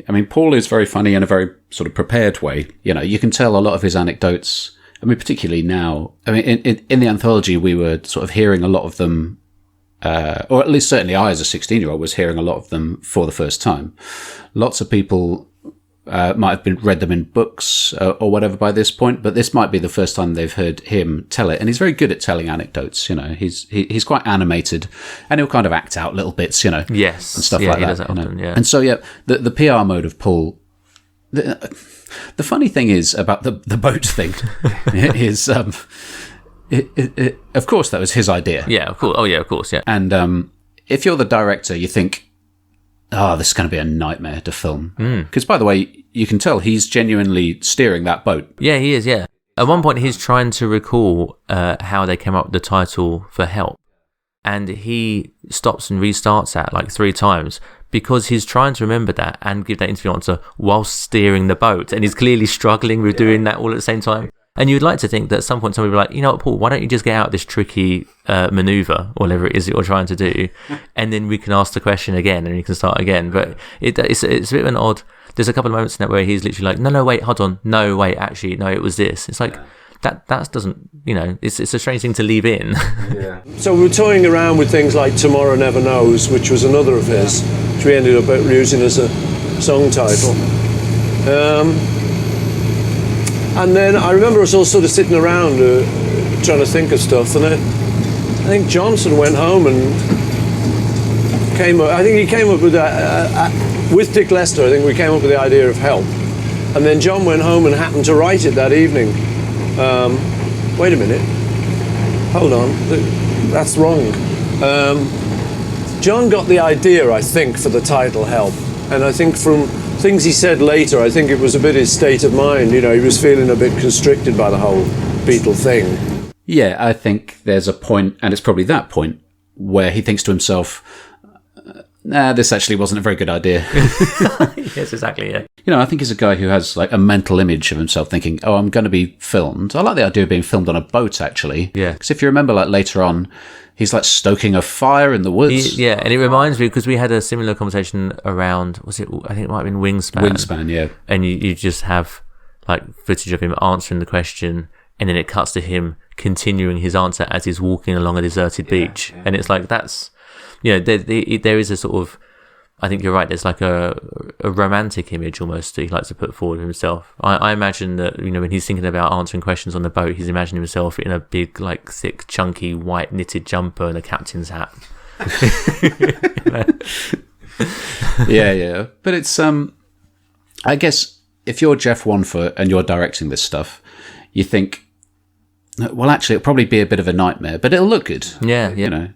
I mean, Paul is very funny in a very sort of prepared way. You know, you can tell a lot of his anecdotes. I mean, particularly now. I mean, in the anthology, we were sort of hearing a lot of them, or at least certainly I, as a 16-year-old, was hearing a lot of them for the first time. Lots of people might have read them in books or whatever by this point, but this might be the first time they've heard him tell it. And he's very good at telling anecdotes. You know, he's quite animated, and he'll kind of act out little bits. You know, yes, and stuff like that. He does that often, yeah. And so the PR mode of Paul. The funny thing is about the boat thing is, of course, that was his idea. Yeah, of course. Oh, yeah, of course, yeah. And if you're the director, you think, oh, this is going to be a nightmare to film. Because, by the way, you can tell he's genuinely steering that boat. Yeah, he is, yeah. At one point, he's trying to recall how they came up with the title for Help. And he stops and restarts that like 3 times because he's trying to remember that and give that interview answer whilst steering the boat. And he's clearly struggling with doing that all at the same time. And you'd like to think that at some point somebody would be like, you know what, Paul, why don't you just get out this tricky maneuver, or whatever it is that you're trying to do, and then we can ask the question again and you can start again. But it's a bit of an odd... There's a couple of moments in that where he's literally like, no, wait, hold on. No, wait, actually, no, it was this. It's like... That doesn't, you know, it's a strange thing to leave in. Yeah. So we were toying around with things like Tomorrow Never Knows, which was another of his, which we ended up using as a song title. And then I remember us all sort of sitting around trying to think of stuff, and I think Johnson went home and he came up with with Dick Lester, I think we came up with the idea of Help. And then John went home and happened to write it that evening. Wait a minute. Hold on. That's wrong. John got the idea, I think, for the title Help. And I think from things he said later, I think it was a bit his state of mind. You know, he was feeling a bit constricted by the whole Beatle thing. Yeah, I think there's a point, and it's probably that point, where he thinks to himself, this actually wasn't a very good idea. Yes, exactly, yeah. You know, I think he's a guy who has like a mental image of himself thinking, oh, I'm going to be filmed. I like the idea of being filmed on a boat, actually. Yeah. Because if you remember, like later on, he's like stoking a fire in the woods. Yeah, and it reminds me, because we had a similar conversation around, I think it might have been Wingspan. Wingspan, yeah. And you just have like footage of him answering the question, and then it cuts to him continuing his answer as he's walking along a deserted beach. Yeah. And it's like, that's... You know, there is a sort of, I think you're right, there's like a romantic image almost that he likes to put forward of himself. I imagine that, you know, when he's thinking about answering questions on the boat, he's imagining himself in a big, like, thick, chunky, white knitted jumper and a captain's hat. Yeah. But it's, I guess, if you're Jeff Wanfoot and you're directing this stuff, you think, well, actually, it'll probably be a bit of a nightmare, but it'll look good. Yeah. You know.